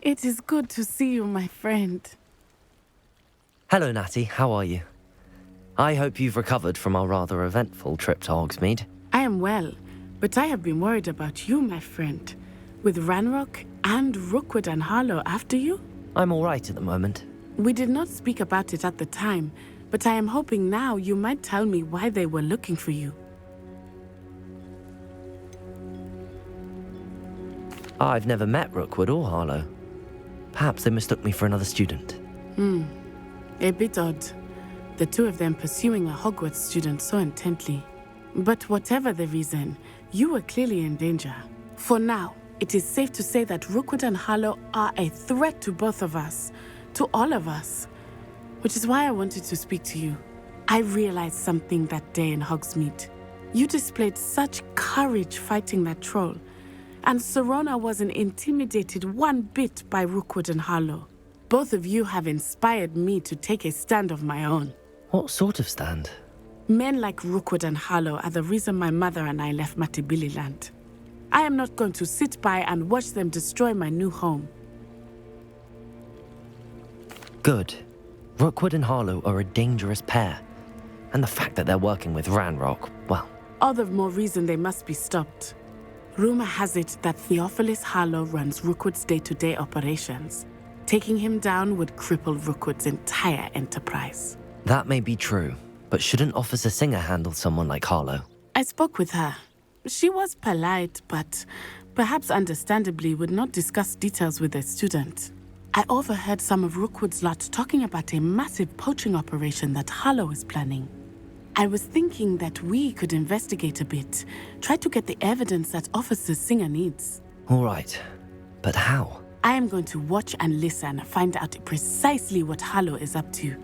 It is good to see you, my friend. Hello, Natty. How are you? I hope you've recovered from our rather eventful trip to Hogsmeade. I am well, but I have been worried about you, my friend. With Ranrock and Rookwood and Harlow after you? I'm all right at the moment. We did not speak about it at the time, but I am hoping now you might tell me why they were looking for you. I've never met Rookwood or Harlow. Perhaps they mistook me for another student. A bit odd. The two of them pursuing a Hogwarts student so intently. But whatever the reason, you were clearly in danger. For now, it is safe to say that Rookwood and Harlow are a threat to both of us. To all of us. Which is why I wanted to speak to you. I realized something that day in Hogsmeade. You displayed such courage fighting that troll. And Serona wasn't intimidated one bit by Rookwood and Harlow. Both of you have inspired me to take a stand of my own. What sort of stand? Men like Rookwood and Harlow are the reason my mother and I left Matibili land. I am not going to sit by and watch them destroy my new home. Good. Rookwood and Harlow are a dangerous pair. And the fact that they're working with Ranrock, well... All the more reason they must be stopped. Rumor has it that Theophilus Harlow runs Rookwood's day-to-day operations. Taking him down would cripple Rookwood's entire enterprise. That may be true, but shouldn't Officer Singer handle someone like Harlow? I spoke with her. She was polite, but perhaps understandably would not discuss details with a student. I overheard some of Rookwood's lot talking about a massive poaching operation that Harlow is planning. I was thinking that we could investigate a bit, try to get the evidence that Officer Singer needs. All right, but how? I am going to watch and listen, find out precisely what Harlow is up to.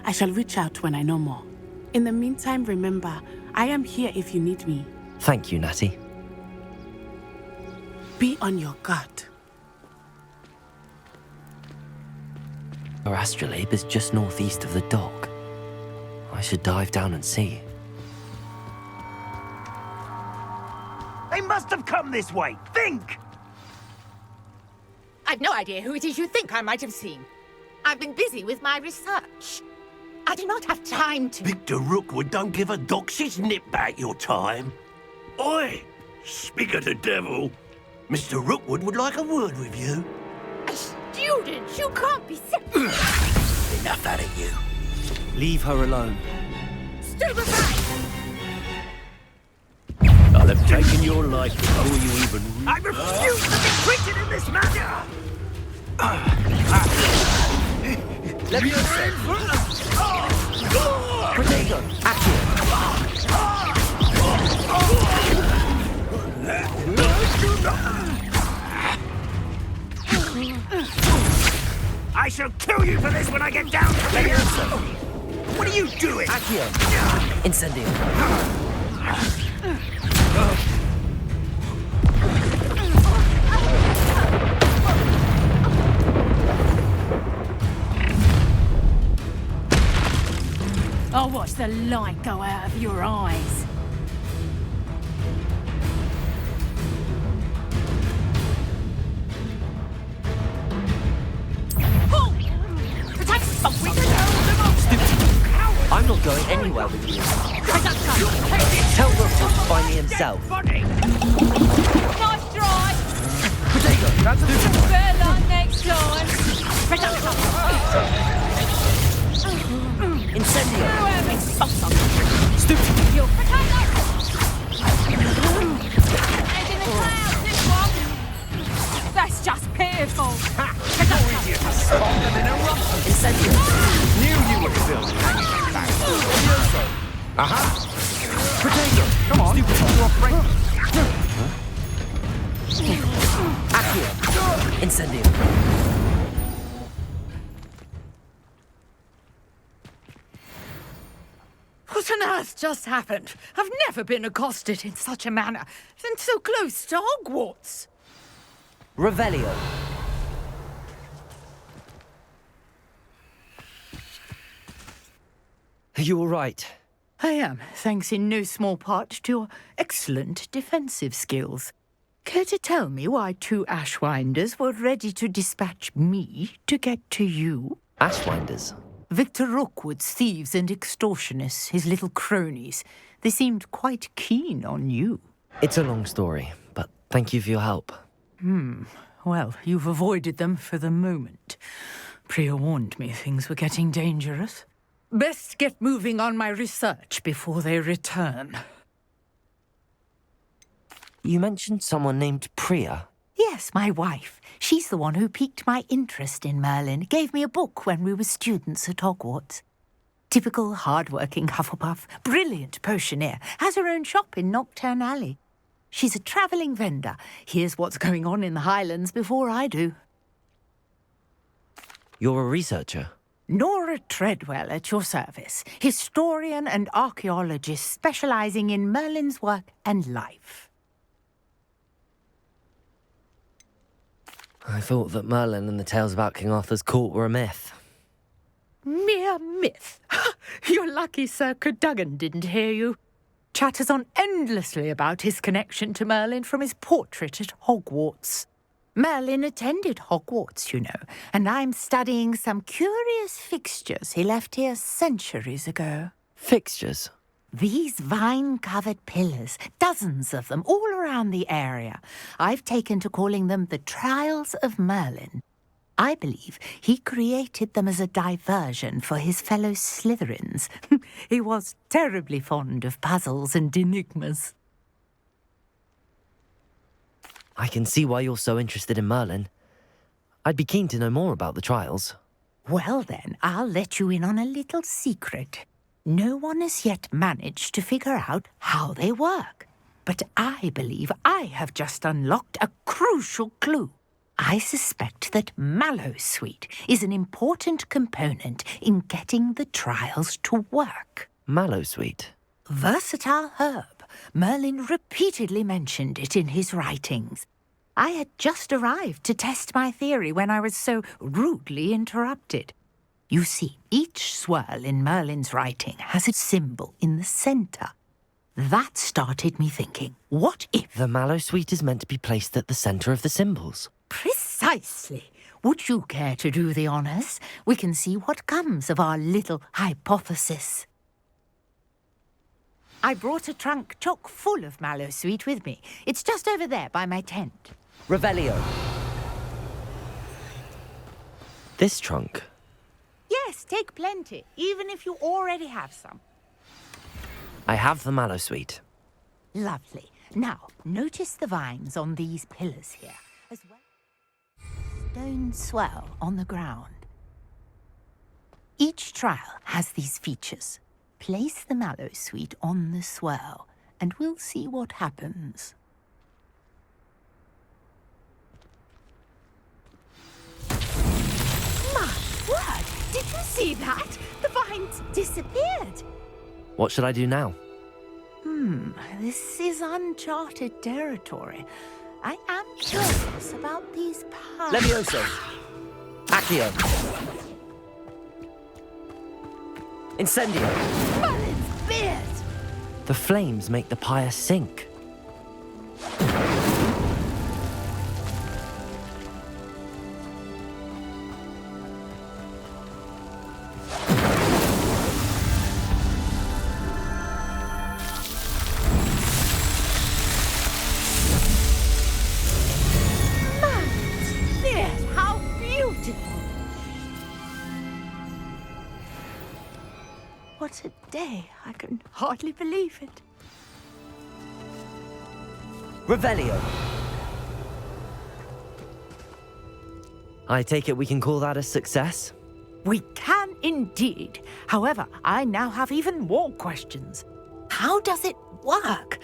I shall reach out when I know more. In the meantime, remember, I am here if you need me. Thank you, Natty. Be on your guard. Our astrolabe is just northeast of the dock. I should dive down and see. They must have come this way. Think! I've no idea who it is you think I might have seen. I've been busy with my research. I do not have time to... Victor Rookwood don't give a doxy's nip back your time. Oi! Speak of the devil. Mr. Rookwood would like a word with you. A student? You can't be Enough out of you. Leave her alone. Stupefy! I'll have taken your life before you even... I refuse to be treated in this manner! Let me say. Protego, I shall kill you for this when I get down to the earth! What are you doing? Accio. Incendio. I'll watch the light go out of your eyes. I'm not going anywhere with you. Tell Rookwood to find me himself. Nice try! Protego, that's Better luck next time! Incendio. Your potato! Head in the clouds, this one! That's just pitiful! Incendio. Knew you were still hanging back. Aha! Protego. Come on, you're friendly. Accio. Incendio. What on earth just happened? I've never been accosted in such a manner, and so close to Hogwarts. Revelio. Are you all right? I am, thanks in no small part to your excellent defensive skills. Care to tell me why 2 Ashwinders were ready to dispatch me to get to you? Ashwinders? Victor Rookwood's thieves and extortionists, his little cronies. They seemed quite keen on you. It's a long story, but thank you for your help. Well, you've avoided them for the moment. Priya warned me things were getting dangerous. Best get moving on my research before they return. You mentioned someone named Priya. Yes, my wife. She's the one who piqued my interest in Merlin, gave me a book when we were students at Hogwarts. Typical hard-working Hufflepuff, brilliant potioneer, has her own shop in Nocturne Alley. She's a travelling vendor. Hears what's going on in the Highlands before I do. You're a researcher? Nora Treadwell at your service, historian and archaeologist specialising in Merlin's work and life. I thought that Merlin and the tales about King Arthur's court were a myth. Mere myth. You're lucky Sir Cadogan didn't hear you. Chatters on endlessly about his connection to Merlin from his portrait at Hogwarts. Merlin attended Hogwarts, you know, and I'm studying some curious fixtures he left here centuries ago. Fixtures? These vine-covered pillars, dozens of them, all around the area. I've taken to calling them the Trials of Merlin. I believe he created them as a diversion for his fellow Slytherins. He was terribly fond of puzzles and enigmas. I can see why you're so interested in Merlin. I'd be keen to know more about the trials. Well then, I'll let you in on a little secret. No one has yet managed to figure out how they work. But I believe I have just unlocked a crucial clue. I suspect that Mallowsweet is an important component in getting the trials to work. Mallowsweet? Versatile herb. Merlin repeatedly mentioned it in his writings. I had just arrived to test my theory when I was so rudely interrupted. You see, each swirl in Merlin's writing has a symbol in the centre. That started me thinking, what if... The Mallowsweet is meant to be placed at the centre of the symbols. Precisely. Would you care to do the honours? We can see what comes of our little hypothesis. I brought a trunk chock full of Mallowsweet with me. It's just over there by my tent. Revelio. This trunk? Yes, take plenty, even if you already have some. I have the Mallowsweet. Lovely. Now, notice the vines on these pillars here, as well as stone swell on the ground. Each trial has these features. Place the Mallowsweet on the swell, and we'll see what happens. My word! Did you see that? The vines disappeared. What should I do now? This is uncharted territory. I am curious about these paths. Levioso! Accio! Incendio! Merlin's beard! The flames make the pyre sink. What a day. I can hardly believe it. Revelio. I take it we can call that a success? We can indeed. However, I now have even more questions. How does it work?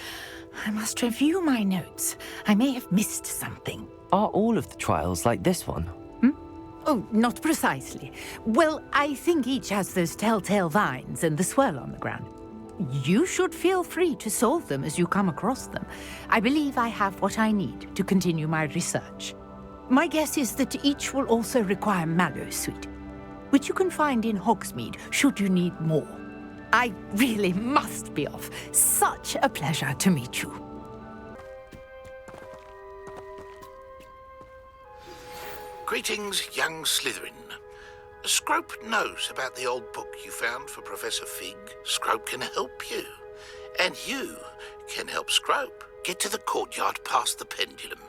I must review my notes. I may have missed something. Are all of the trials like this one? Oh, not precisely. Well, I think each has those telltale vines and the swirl on the ground. You should feel free to solve them as you come across them. I believe I have what I need to continue my research. My guess is that each will also require Mallowsweet, which you can find in Hogsmeade should you need more. I really must be off. Such a pleasure to meet you. Greetings, young Slytherin. Scrope knows about the old book you found for Professor Fig. Scrope can help you. And you can help Scrope. Get to the courtyard past the pendulum.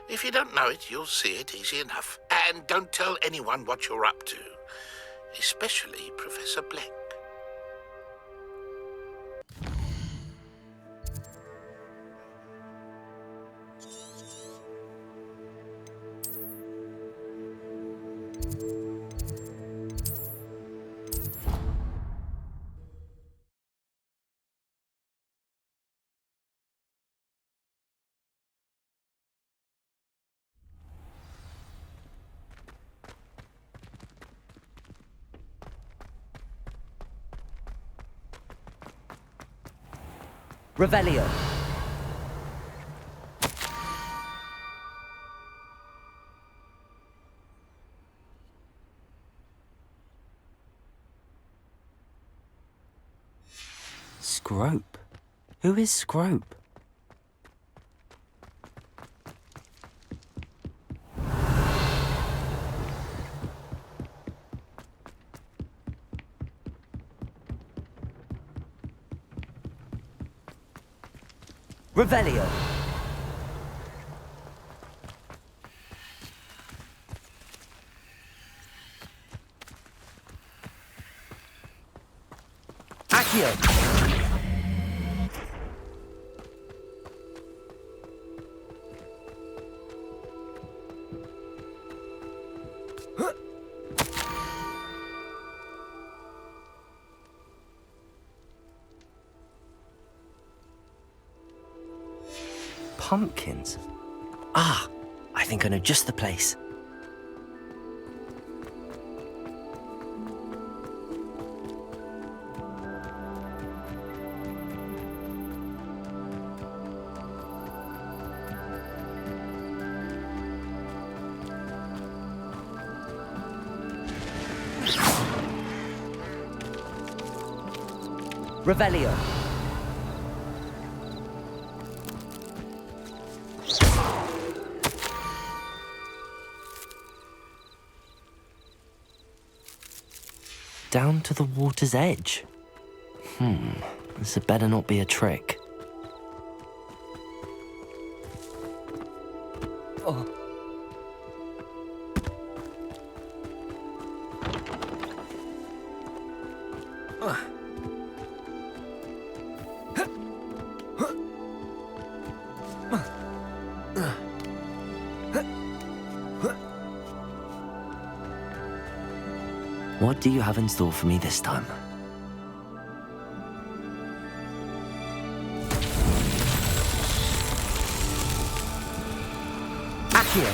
If you don't know it, you'll see it easy enough. And don't tell anyone what you're up to. Especially Professor Black. Revelio. Scrope? Who is Scrope? Revelio. Accio. Pumpkins? Ah, I think I know just the place. Revelio. Down to the water's edge. This had better not be a trick. Oh. What do you have in store for me this time? Accio.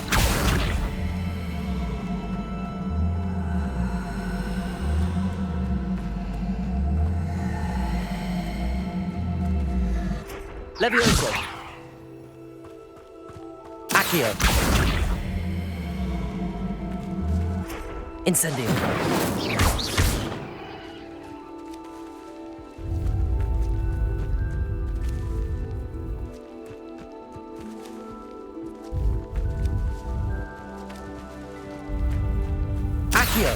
Levioso. Accio. Incendio. Accio.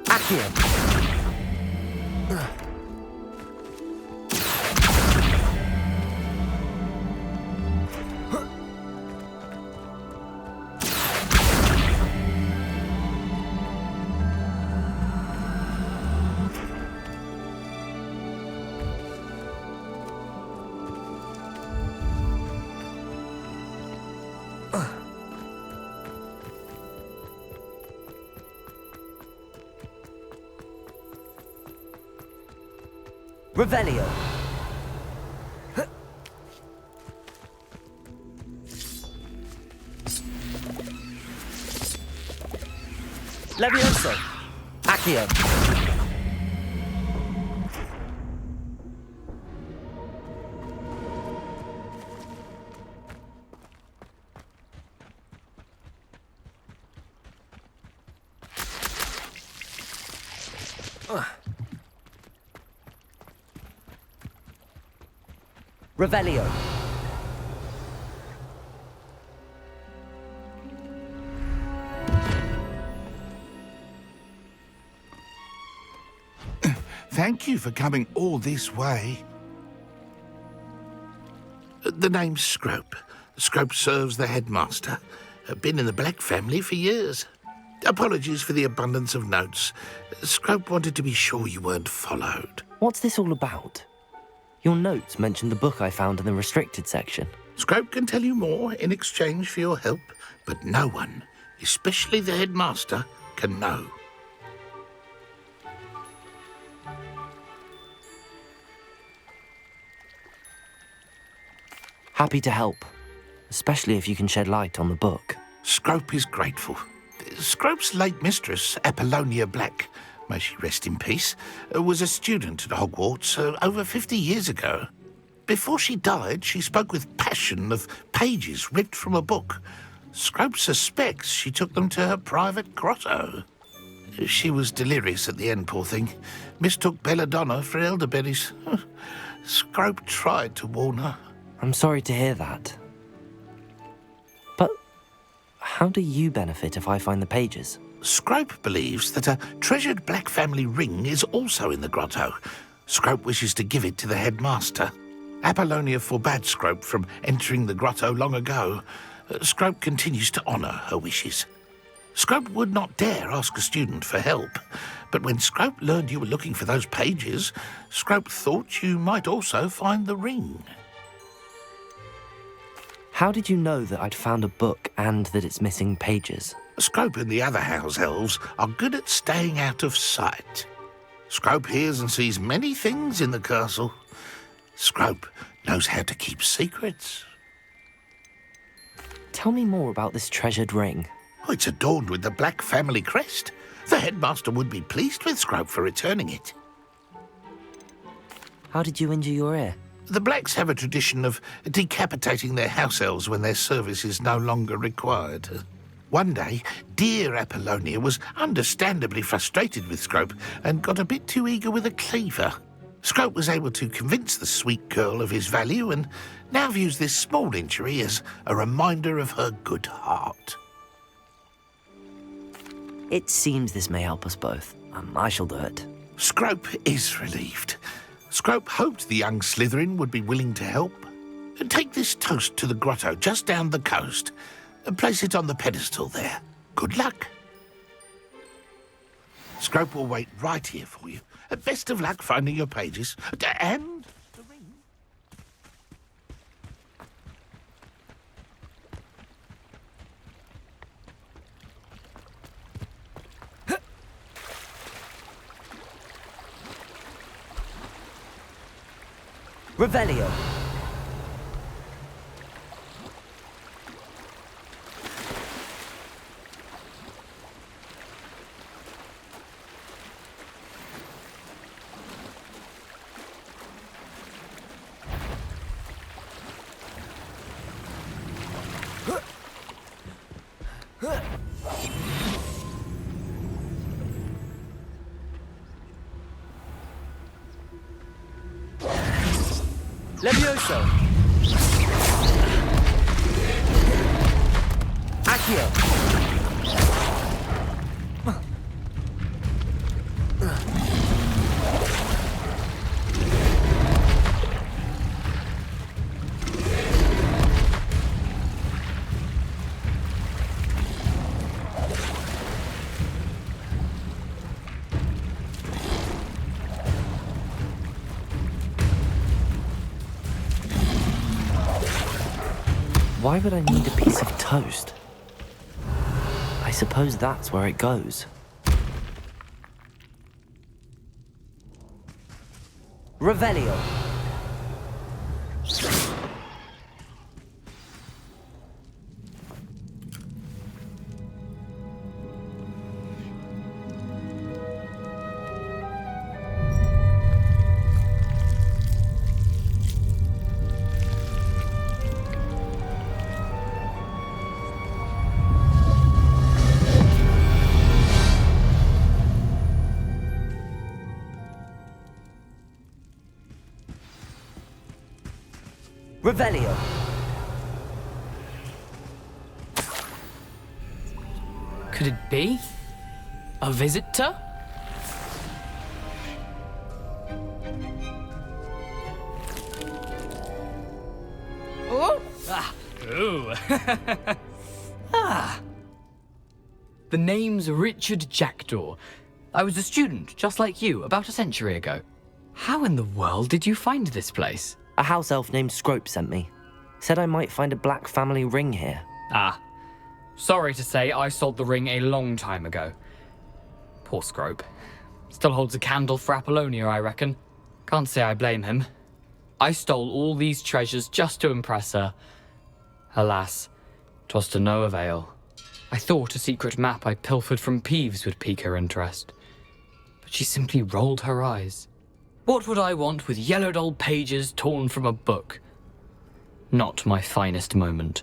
Accio. Revelio. Levioso. Accio. Revelio. Thank you for coming all this way. The name's Scrope. Scrope serves the headmaster. Been in the Black family for years. Apologies for the abundance of notes. Scrope wanted to be sure you weren't followed. What's this all about? Your notes mentioned the book I found in the restricted section. Scrope can tell you more in exchange for your help, but no one, especially the headmaster, can know. Happy to help, especially if you can shed light on the book. Scrope is grateful. Scrope's late mistress, Apollonia Black, may she rest in peace, was a student at Hogwarts over 50 years ago. Before she died, she spoke with passion of pages ripped from a book. Scrope suspects she took them to her private grotto. She was delirious at the end, poor thing. Mistook belladonna for elderberries. Scrope tried to warn her. I'm sorry to hear that. But how do you benefit if I find the pages? Scrope believes that a treasured Black family ring is also in the grotto. Scrope wishes to give it to the headmaster. Apollonia forbade Scrope from entering the grotto long ago. Scrope continues to honour her wishes. Scrope would not dare ask a student for help, but when Scrope learned you were looking for those pages, Scrope thought you might also find the ring. How did you know that I'd found a book and that it's missing pages? Scrope and the other house elves are good at staying out of sight. Scrope hears and sees many things in the castle. Scrope knows how to keep secrets. Tell me more about this treasured ring. Oh, it's adorned with the Black family crest. The headmaster would be pleased with Scrope for returning it. How did you injure your ear? The Blacks have a tradition of decapitating their house elves when their service is no longer required. One day, dear Apollonia was understandably frustrated with Scrope and got a bit too eager with a cleaver. Scrope was able to convince the sweet girl of his value and now views this small injury as a reminder of her good heart. It seems this may help us both. I shall do it. Scrope is relieved. Scrope hoped the young Slytherin would be willing to help. Take this toast to the grotto just down the coast and place it on the pedestal there. Good luck. Scrope will wait right here for you. Best of luck finding your pages. And the ring. Revelio. Levioso. Accio. Why would I need a piece of toast? I suppose that's where it goes. Revelio. Revelio. Could it be? A visitor? Oh, Ooh. The name's Richard Jackdaw. I was a student, just like you, about a century ago. How in the world did you find this place? A house elf named Scrope sent me. Said I might find a black family ring here. Ah. Sorry to say, I sold the ring a long time ago. Poor Scrope. Still holds a candle for Apollonia, I reckon. Can't say I blame him. I stole all these treasures just to impress her. Alas, 'twas to no avail. I thought a secret map I pilfered from Peeves would pique her interest. But she simply rolled her eyes. What would I want with yellowed old pages torn from a book? Not my finest moment.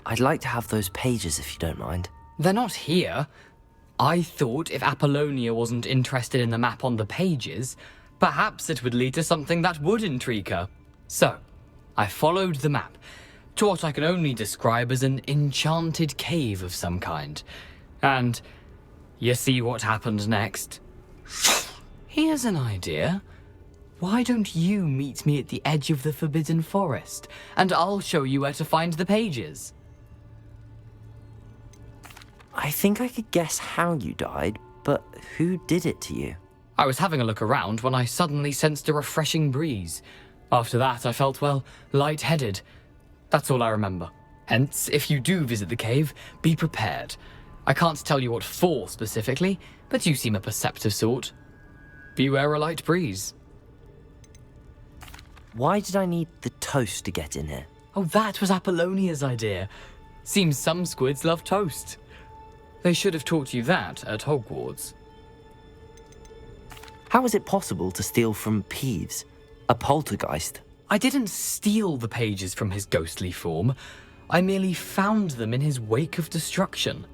I'd like to have those pages if you don't mind. They're not here. I thought if Apollonia wasn't interested in the map on the pages, perhaps it would lead to something that would intrigue her. So, I followed the map to what I can only describe as an enchanted cave of some kind. And you see what happened next? Here's an idea. Why don't you meet me at the edge of the Forbidden Forest, and I'll show you where to find the pages? I think I could guess how you died, but who did it to you? I was having a look around when I suddenly sensed a refreshing breeze. After that, I felt, well, lightheaded. That's all I remember. Hence, if you do visit the cave, be prepared. I can't tell you what for specifically, but you seem a perceptive sort. Beware a light breeze. Why did I need the toast to get in here? Oh, that was Apollonia's idea. Seems some squids love toast. They should have taught you that at Hogwarts. How is it possible to steal from Peeves, a poltergeist? I didn't steal the pages from his ghostly form. I merely found them in his wake of destruction.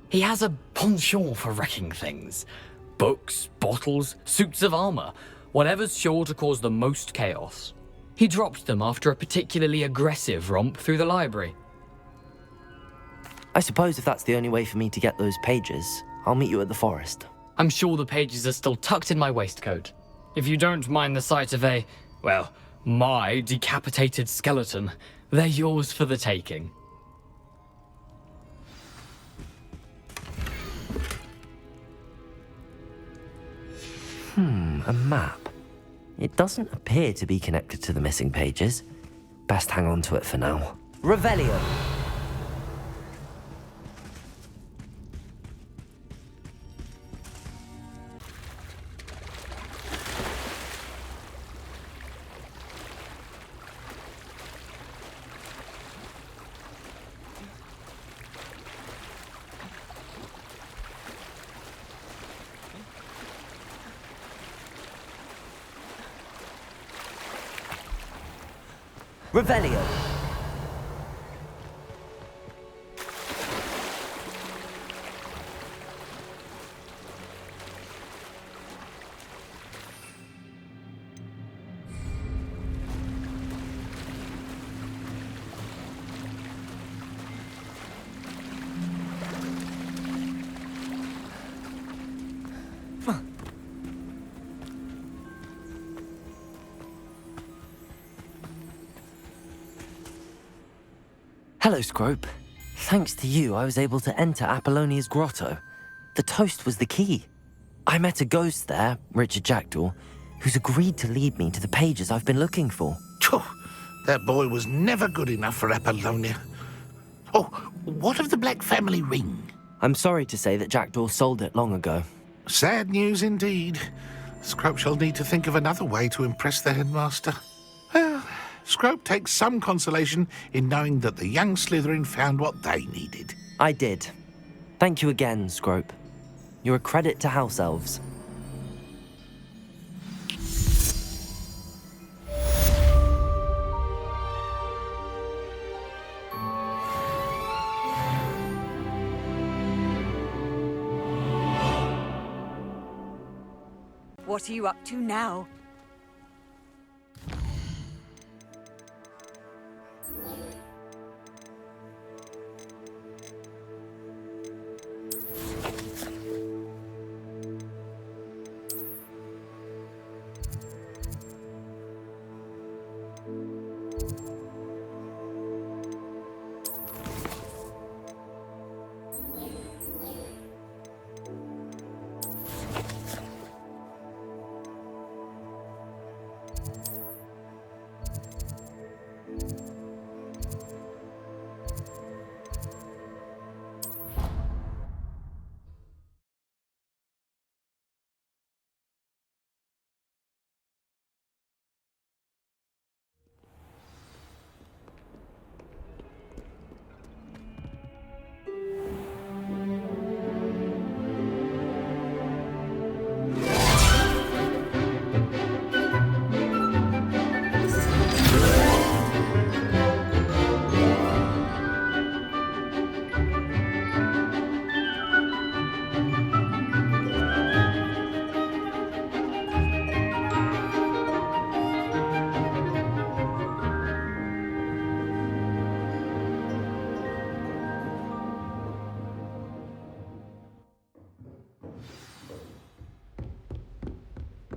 He has a penchant for wrecking things. Books, bottles, suits of armor, whatever's sure to cause the most chaos. He dropped them after a particularly aggressive romp through the library. I suppose if that's the only way for me to get those pages, I'll meet you at the forest. I'm sure the pages are still tucked in my waistcoat. If you don't mind the sight of my decapitated skeleton, they're yours for the taking. A map. It doesn't appear to be connected to the missing pages. Best hang on to it for now. Revelio. Revelio. Hello, Scrope. Thanks to you, I was able to enter Apollonia's grotto. The toast was the key. I met a ghost there, Richard Jackdaw, who's agreed to lead me to the pages I've been looking for. Phew, that boy was never good enough for Apollonia. Oh, what of the Black family ring? I'm sorry to say that Jackdaw sold it long ago. Sad news indeed. Scrope shall need to think of another way to impress the headmaster. Well, Scrope takes some consolation in knowing that the young Slytherin found what they needed. I did. Thank you again, Scrope. You're a credit to House Elves. What are you up to now?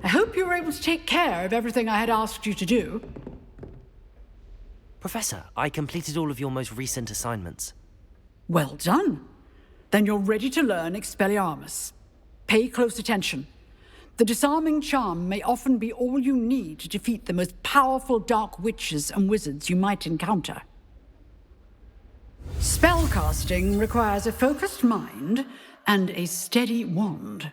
I hope you were able to take care of everything I had asked you to do. Professor, I completed all of your most recent assignments. Well done. Then you're ready to learn Expelliarmus. Pay close attention. The disarming charm may often be all you need to defeat the most powerful dark witches and wizards you might encounter. Spellcasting requires a focused mind and a steady wand.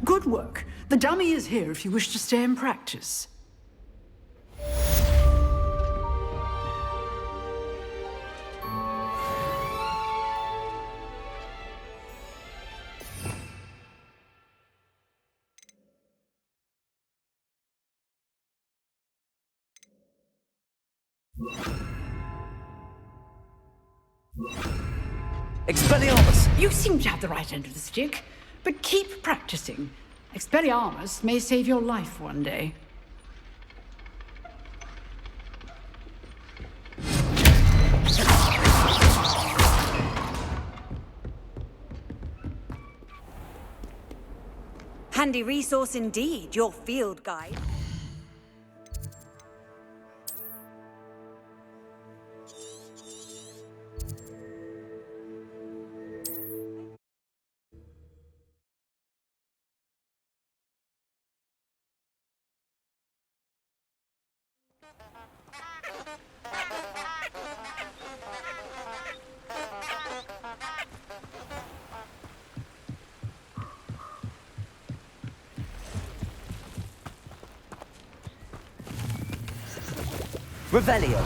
Good work. The dummy is here if you wish to stay and practice. Expelliarmus! You seem to have the right end of the stick, but keep practicing. Expelliarmus may save your life one day. Handy resource indeed, your field guide. Revelio.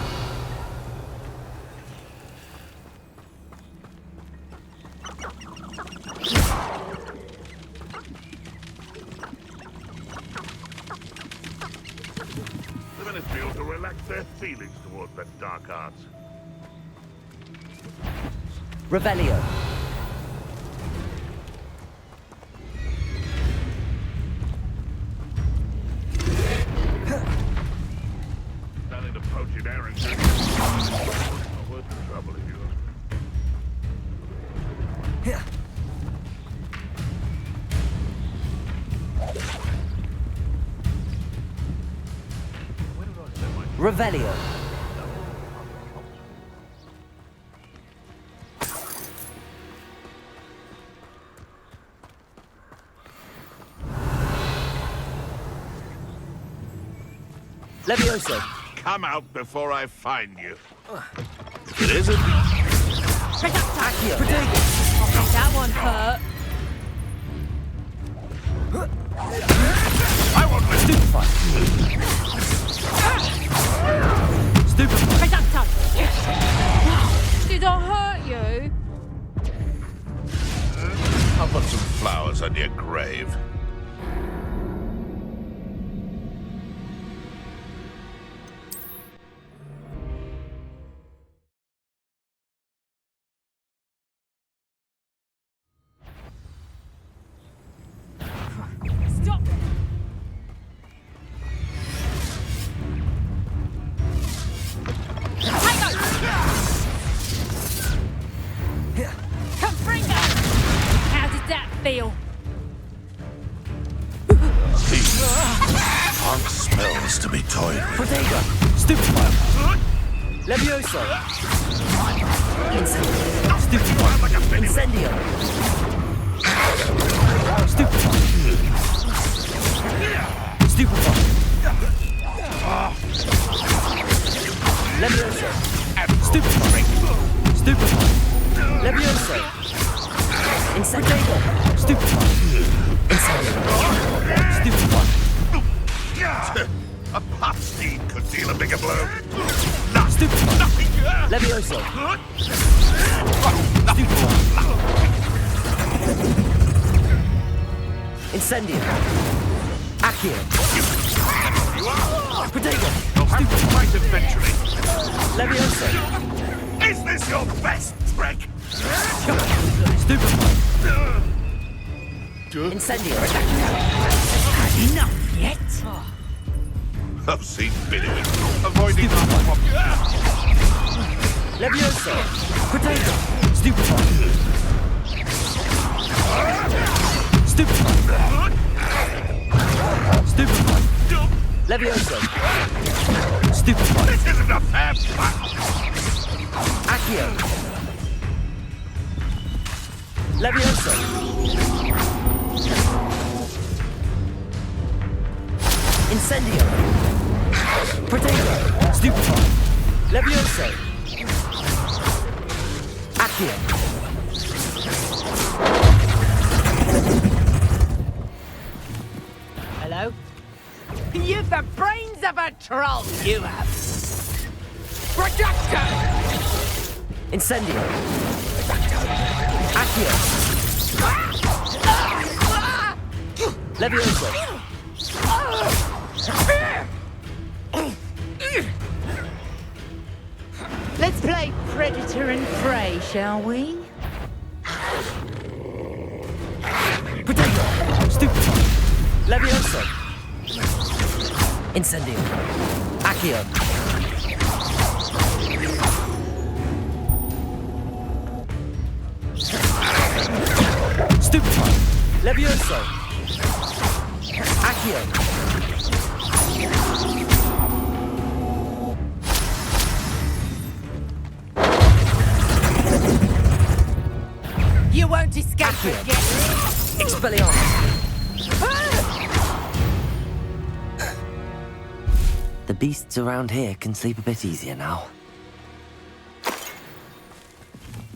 The Ministry ought to relax their feelings towards that dark arts. Revelio. Nothing approaching Aaron. Not worth the trouble if you ask. Revelio. Levioso. Come out before I find you. If it isn't, Accio. That one hurt. I won't let Stupefy. Stupefy. Did I hurt you? I'll put some flowers on your grave. Stop it! Confringo! How did that feel? Funk smells to be toyed with. Protego. Stupefy. Levioso. Stupefy. Incendio. Stupefy. Stupefy. Levioso. Stupefy. Stupefy. Levioso. Incendio. Stupefy. Incendio. Stupefy. A pot steed could deal a bigger blow. Stupefy. Nothing. Levioso. Incendio. Accio. Protego. You'll have to fight eventually. Levioso. Is this your best trick? Stupefy. Incendio. Enough yet? I've seen Billy avoiding Levioso. Protego. Stupefy. Stupefy. Stupefy. Levioso. Stupefy. This isn't a fair fight. Accio. Levioso. Incendio. Protego. Stupefy. Levioso. Accio. Hello? You've the brains of a troll, you have. Projector! Incendio. Accio. Levioso. Let's play predator and prey, shall we? Protego. Stupefy. Levioso. Incendio. Accio. Stupefy. Levioso. Accio. You won't escape Accio. again. Expelliarmus. The beasts around here can sleep a bit easier now.